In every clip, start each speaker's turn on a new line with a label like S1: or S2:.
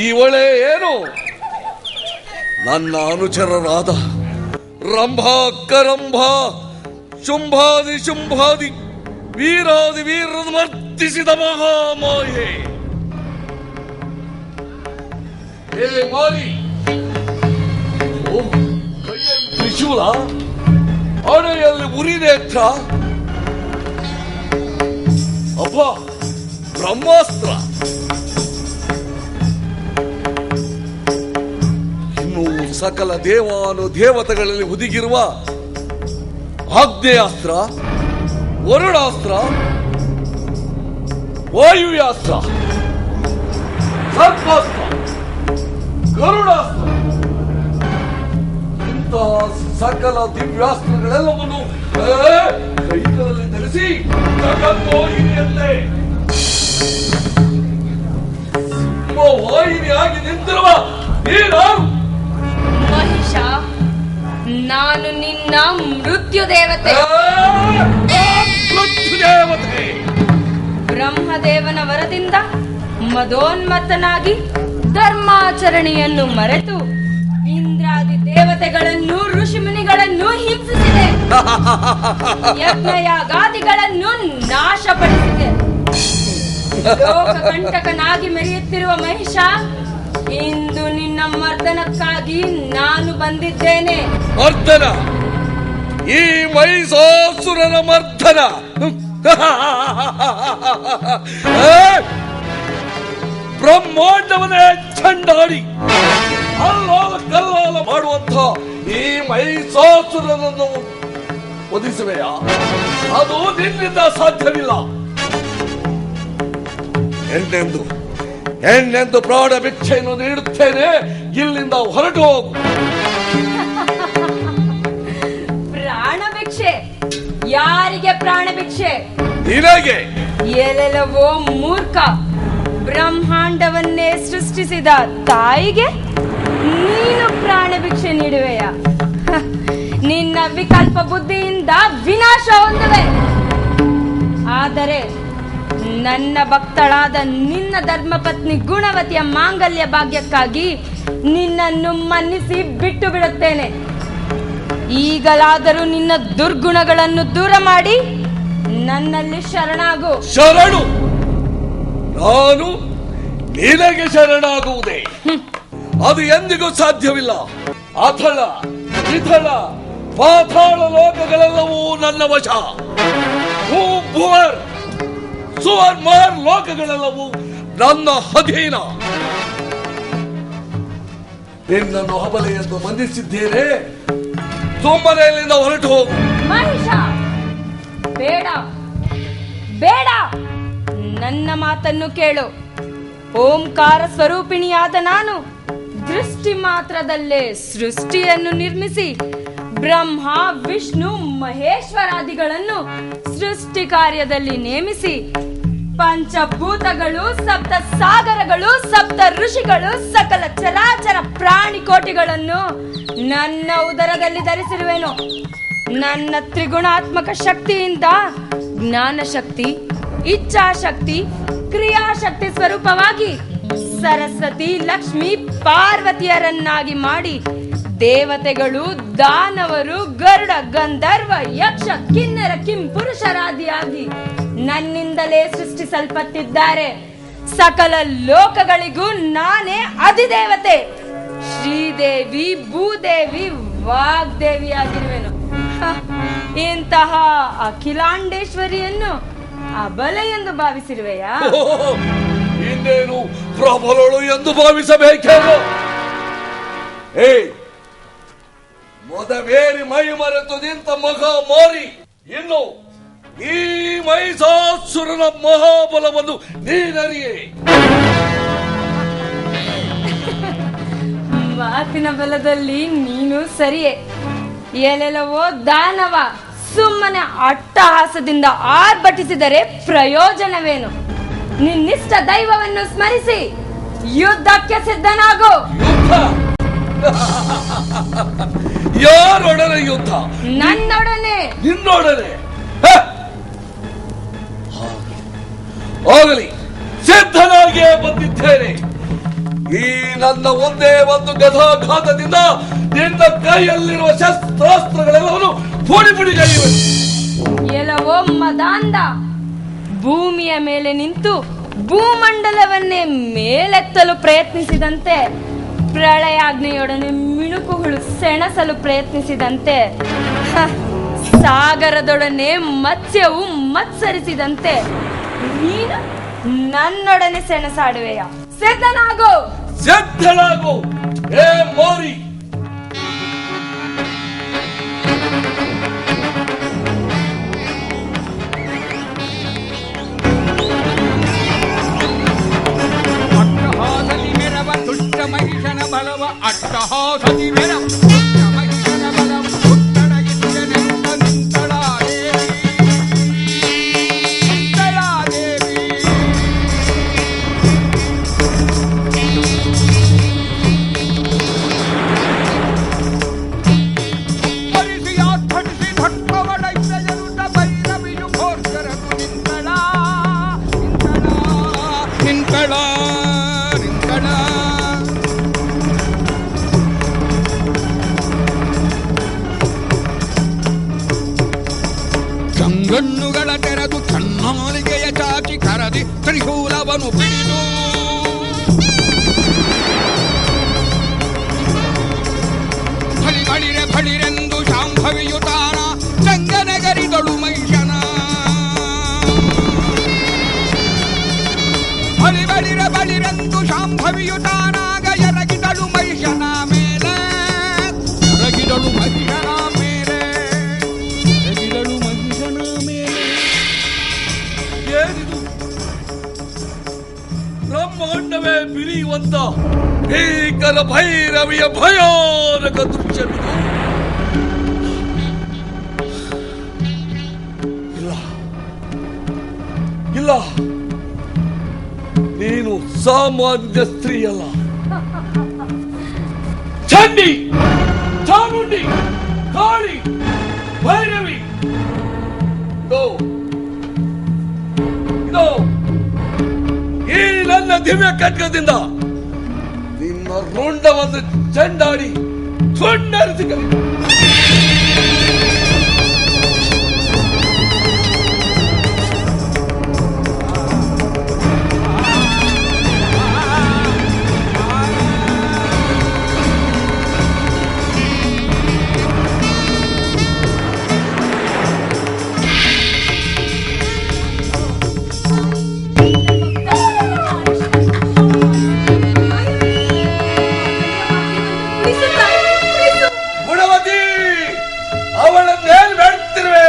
S1: ಇವಳೇ ಏನು ನನ್ನ ಅನುಚರರಾದ ರಂಭಾ ಕರಂಭ ಶುಂಭಾದಿ ಶುಂಭಾದಿ ವೀರಾದಿ ವೀರನ್ನು ಮರ್ತಿಸಿದ ಮಹಾಮಾಯೆ. ಹೇ ಮಾರಿ, ಕೈಯಲ್ಲಿ ತ್ರಿಶೂಲ, ಹಣೆಯಲ್ಲಿ ಉರಿನೇತ್ರ, ಅಪ್ಪ ಬ್ರಹ್ಮಾಸ್ತ್ರ, ಇನ್ನು ಸಕಲ ದೇವಾನು ದೇವತೆಗಳಲ್ಲಿ ಹುದುಗಿರುವ ಆಗ್ನೇಯಾಸ್ತ್ರ, ವರುಣಾಸ್ತ್ರ, ವಾಯುವ್ಯಾಸ್ತ್ರ, ಸರ್ಪಾಸ್ತ್ರ, ಗರುಡಾಸ್ತ್ರ, ಇಂತಹ ಸಕಲ ದಿವ್ಯಾಸ್ತ್ರಗಳೆಲ್ಲವನ್ನು ಕೈಗಳಲ್ಲಿ ಧರಿಸಿ ಜಗತ್ತೋಹಿನಿಯಲ್ಲೇ ವಾಹಿನಿಯಾಗಿ ನಿಂತಿರುವ ನೀನಾರು?
S2: ಮಹಿಷ, ನಾನು ನಿನ್ನ ಮೃತ್ಯು ದೇವತೆ. ಬ್ರಹ್ಮದೇವನ ವರದಿಂದ ಮದೋನ್ಮತ್ತನಾಗಿ ಧರ್ಮಾಚರಣೆಯನ್ನು ಮರೆತು ಇಂದ್ರಾದಿ ದೇವತೆಗಳನ್ನು ಋಷಿಮುನಿಗಳನ್ನು ಹಿಂಸಿಸಿದೆ. ಯಜ್ಞಯಾಗಾದಿಗಳನ್ನು ನಾಶಪಡಿಸಿದೆ. ಲೋಕಕಂಟಕನಾಗಿ ಮೆರೆಯುತ್ತಿರುವ ಮಹಿಷ, ಇಂದು ನಿನ್ನ ಮರ್ದನಕ್ಕಾಗಿ ನಾನು ಬಂದಿದ್ದೇನೆ.
S1: ಮರ್ದನ? ಈ ಮಹಿಷಾಸುರನ ಮರ್ದನ? ಬ್ರಹ್ಮಾಂಡವನ್ನೇ ಚಂಡಾಡಿ ಅಲ್ಲಾಲ ಕಲ್ಲಾಲ ಮಾಡುವಂತ ಈ ಮಹಿಷಾಸುರನನ್ನು ವಧಿಸುವೆಯಾ? ಅದು ನಿನ್ನಿಂದ ಸಾಧ್ಯವಿಲ್ಲ. ಹೆಣ್ಣೆಂದು ಪ್ರಾಣ ಭಿಕ್ಷೆಯನ್ನು ನೀಡುತ್ತೇನೆ, ಇಲ್ಲಿಂದ ಹೊರಟು ಹೋಗು.
S2: ಪ್ರಾಣ ಭಿಕ್ಷೆ? ಯಾರಿಗೆ ಪ್ರಾಣ ಭಿಕ್ಷೆ?
S1: ನಿನಗೆ.
S2: ಎಲ್ಲೆಲ್ಲವೋ ಮೂರ್ಖ, ಬ್ರಹ್ಮಾಂಡವನ್ನೇ ಸೃಷ್ಟಿಸಿದ ತಾಯಿಗೆ ನೀನು ಪ್ರಾಣ ಭಿಕ್ಷೆ ನೀಡುವೆಯ? ನಿನ್ನ ವಿಕಲ್ಪ ಬುದ್ಧಿಯಿಂದ ವಿನಾಶ ಹೊಂದುವೆ. ಆದರೆ ನನ್ನ ಭಕ್ತಳಾದ ನಿನ್ನ ಧರ್ಮಪತ್ನಿ ಗುಣವತಿಯ ಮಾಂಗಲ್ಯ ಭಾಗ್ಯಕ್ಕಾಗಿ ನಿನ್ನನ್ನು ಮನ್ನಿಸಿ ಬಿಟ್ಟು ಬಿಡುತ್ತೇನೆ. ಈಗಲಾದರೂ ನಿನ್ನ ದುರ್ಗುಣಗಳನ್ನು ದೂರ ಮಾಡಿ ನನ್ನಲ್ಲಿ ಶರಣಾಗು.
S1: ಶರಣು? ನಾನು ನಿನಗೆ ಶರಣಾಗುವುದೇ? ಅದು ಎಂದಿಗೂ ಸಾಧ್ಯವಿಲ್ಲ. ಅಥಳ ಇಥಳ ಪಾತಾಳ ಲೋಕಗಳೆಲ್ಲವೂ ನನ್ನ ವಶ. ಭುವರ್ ಸುವರ್ಮಾರ್ ಲೋಕಗಳೆಲ್ಲವೂ ನನ್ನ ಅಧೀನ. ನಿನ್ನನ್ನು ಹಬಲೆ ಎಂದು ಬಂಧಿಸಿದ್ದೇನೆ. ಸುಮ್ಮನೆ ಇಲ್ಲಿಂದ ಹೊರಟು ಹೋಗು.
S2: ಮಹಿಷ, ಬೇಡ ಬೇಡ, ನನ್ನ ಮಾತನ್ನು ಕೇಳು. ಓಂಕಾರ ಸ್ವರೂಪಿಣಿಯಾದ ನಾನು ದೃಷ್ಟಿ ಮಾತ್ರದಲ್ಲೇ ಸೃಷ್ಟಿಯನ್ನು ನಿರ್ಮಿಸಿ ಬ್ರಹ್ಮ ವಿಷ್ಣು ಮಹೇಶ್ವರಾದಿಗಳನ್ನು ಸೃಷ್ಟಿ ಕಾರ್ಯದಲ್ಲಿ ನೇಮಿಸಿ ಪಂಚಭೂತಗಳು, ಸಪ್ತ ಸಾಗರಗಳು, ಸಪ್ತ ಋಷಿಗಳು, ಸಕಲ ಚರಾಚರ ಪ್ರಾಣಿ ಕೋಟಿಗಳನ್ನು ನನ್ನ ಉದರದಲ್ಲಿ ಧರಿಸಿರುವೆನು. ನನ್ನ ತ್ರಿಗುಣಾತ್ಮಕ ಶಕ್ತಿಯಿಂದ ಜ್ಞಾನಶಕ್ತಿ, ಇಚ್ಛಾಶಕ್ತಿ, ಕ್ರಿಯಾಶಕ್ತಿ ಸ್ವರೂಪವಾಗಿ ಸರಸ್ವತಿ, ಲಕ್ಷ್ಮಿ, ಪಾರ್ವತಿಯರನ್ನಾಗಿ ಮಾಡಿ ದೇವತೆಗಳು, ದಾನವರು, ಗರುಡ, ಗಂಧರ್ವ, ಯಕ್ಷ, ಕಿನ್ನರ, ಕಿಂಪುರುಷರಾದಿಯಾಗಿ ನನ್ನಿಂದಲೇ ಸೃಷ್ಟಿಸಲ್ಪಟ್ಟಿದ್ದಾರೆ. ಸಕಲ ಲೋಕಗಳಿಗೂ ನಾನೇ ಅಧಿದೇವತೆ. ಶ್ರೀದೇವಿ, ಭೂದೇವಿ, ವಾಗ್ದೇವಿಯಾಗಿರುವೆನು. ಇಂತಹ ಅಖಿಲಾಂಡೇಶ್ವರಿಯನ್ನು ಅಬಲೆ ಎಂದು ಭಾವಿಸಿರುವೆಯಾ?
S1: ಇನ್ನೇನು ಪ್ರಬಲಳು ಎಂದು ಭಾವಿಸಬೇಕೇನು? ಮೊದವೇರಿ ಮೈ ಮರೆತು ನಿಂತ ಮಹಾ ಮಾರಿ, ಇನ್ನು ಈ ಮಹಿಷಾಸುರನ ಮಹಾಬಲವನ್ನು ನೀನರಿಯೇ.
S2: ಮಾತಿನ ಬಲದಲ್ಲಿ ನೀನು ಸರಿಯೇ. ಎಲ್ಲೆಲ್ಲವೋ ದಾನವ ಸುಮ್ಮನೆ ಅಟ್ಟಹಾಸದಿಂದ ಆರ್ಭಟಿಸಿದರೆ ಪ್ರಯೋಜನವೇನು? ನಿನ್ನಿಷ್ಟ ದೈವವನ್ನು ಸ್ಮರಿಸಿ ಯುದ್ಧಕ್ಕೆ ಸಿದ್ಧನಾಗು.
S1: ಯಾರೊಡನೆ ಯುದ್ಧ?
S2: ನನ್ನೊಡನೆ.
S1: ನಿನ್ನೊಡನೆ? ಆಗಲಿ, ಸಿದ್ಧನಾಗಿಯೇ ಬಂದಿದ್ದೇನೆ. ಈ ನನ್ನ ಒಂದೇ ಒಂದು ಗದಾಘಾತದಿಂದ ನಿನ್ನ ಕೈಯಲ್ಲಿರುವ ಶಸ್ತ್ರಾಸ್ತ್ರಗಳೆಲ್ಲವನ್ನು ಪುಡಿ ಪುಡಿಗಳಿವೆ.
S2: ಎಲ್ಲವೋ ಮದಾಂಧ, ಭೂಮಿಯ ಮೇಲೆ ನಿಂತು ಭೂಮಂಡಲವನ್ನೇ ಮೇಲೆತ್ತಲು ಪ್ರಯತ್ನಿಸಿದಂತೆ, ಪ್ರಳಯಾಗ್ನೆಯೊಡನೆ ಮಿಣುಕುಗಳು ಸೆಣಸಲು ಪ್ರಯತ್ನಿಸಿದಂತೆ, ಸಾಗರದೊಡನೆ ಮತ್ಸ್ಯವು ಮತ್ಸರಿಸಿದಂತೆ ನೀನು ನನ್ನೊಡನೆ ಸೆಣಸಾಡುವೆಯ? ಸಿದ್ಧನಾಗು,
S1: ಸಿದ್ಧನಾಗು ಏ ಮೋರಿ.
S3: ಅಟ್ಟಹಾಸದಿ ಮೆರವ ದುಷ್ಟ ಮಹಿಷನ ಬಲವ, ಅಟ್ಟಹಾಸದಿ ಮೆರವ ದುಷ್ಟ ಮಹಿಷನ ಬಲವ, ಉತ್ತಡಗಿದ್ದನೆಂದ ನಿಂತಳಾದೇವಿ, ನಿಂತಳಾದೇವಿ. ಪರಿಸಿ ಆರ್ಭಟಿಸಿ ಭಟ್ಪವಡೈದ ಜರುತ ಭೈರವಿಯು ಘೋರ್ಕರನು ನಿಂತಳ, ನಿಂತಳ, ನಿಂತಳ. ಕಂಗಣ್ಣುಗಳ ತೆರೆದು ಕಣ್ಣಾಲಿಗೆಯ ಚಾಚಿ ಕರದಿ ತ್ರಿಶೂಲವನು ಬಿಡಿದು, ಬಳಿರೆ ಬಳಿರೆಂದು ಶಾಂಭವಿಯು ತಾನ ಚಂಗನಗರಿದಳು ಮಹಿಷನ. ಬಳಿರೆ ಬಳಿರೆಂದು ಶಾಂಭವಿಯು ತಾನಾಗ ಎರಗಿದಳು ಮಹಿಷನ ಮೇಲೆ, ಎರಗಿದಳು ಮಹಿಷನ ಮೇಲೆ, ಎರಗಿದಳು ಮಹಿಷನ ಮೇಲೆ.
S1: ಏನಿದು ಬ್ರಹ್ಮಾಂಡವೇ ಬಿರಿಯುವಂತ ಭೀಕರ ಭೈರವಿಯ ಭಯಾನಕ ದೃಶ್ಯವಿದು. ಇಲ್ಲ ಇಲ್ಲ, ನೀನು ಸಾಮಾನ್ಯ ಸ್ತ್ರೀಯಲ್ಲ. ಚಂಡಿ, ಚಾಮುಂಡಿ, ಕಾಳಿ, ಭೈರವಿ. ಇದು ಈ ನನ್ನ ದಿವ್ಯ ಖಡ್ಗದಿಂದ ನಿನ್ನ ರುಂಡವನ್ನು ಚೆಂಡಾಡಿ ಸುಣ್ಣರಿಸಿ ಕಲಿ. ಗುಣವತಿ, ಅವಳನ್ನೇನು ಬೇಡುತ್ತಿರುವೆ?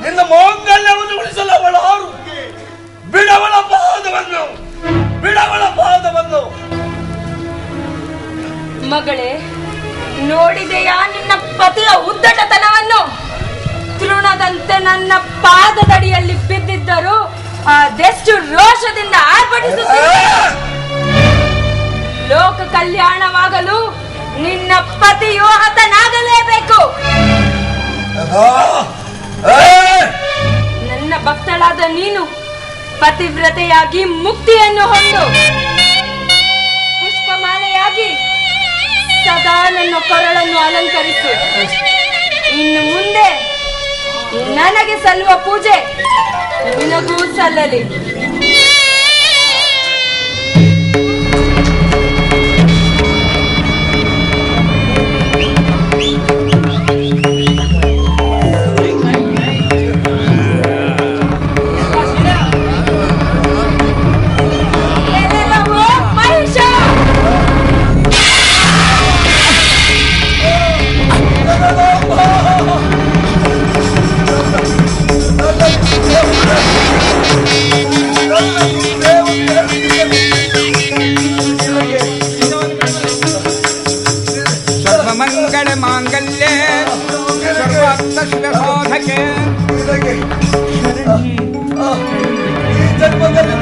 S1: ನಿನ್ನ ಮಾಂಗಲ್ಯವನ್ನು ಉಳಿಸಲು ಅವಳ ಹಾರು. ಬಿಡವಳ ಪಾದವನ್ನು, ಬಿಡವಳ ಪಾದವನ್ನು.
S2: ಮಗಳೇ, ನೋಡಿದೆಯಾ ನಿನ್ನ ಪತಿಯ ಉದ್ದಟತನವನ್ನು? ತೃಣದಂತೆ ನನ್ನ ಪಾದದಡಿಯಲ್ಲಿ ಬಿದ್ದಿದ್ದರು ಅದೆಷ್ಟು ರೋಷದಿಂದ ಆರ್ಭಟಿಸುತ್ತಿದೆ. ಲೋಕ ಕಲ್ಯಾಣವಾಗಲು ನಿನ್ನ ಪತಿಯು ಹತನಾಗಲೇಬೇಕು. ನನ್ನ ಭಕ್ತಳಾದ ನೀನು ಪತಿವ್ರತೆಯಾಗಿ ಮುಕ್ತಿಯನ್ನು ಹೊಂದು ಪುಷ್ಪಮಾಲೆಯಾಗಿ ಸದಾ ನನ್ನ ಕೊರಳನ್ನು ಅಲಂಕರಿಸು. ಇನ್ನು ಮುಂದೆ ನನಗೆ ಸಲ್ಲುವ ಪೂಜೆ ನಿನಗೂ ಸಲ್ಲಲಿ.
S3: ಸರ್ವಮಂಗಳ ಮಾಂಗಲ್ಯ ಸರ್ವಾರ್ಥ ಶಿವಸಾಧಕೆ
S1: ಈ ಜನ್ಮದಲ್ಲಿ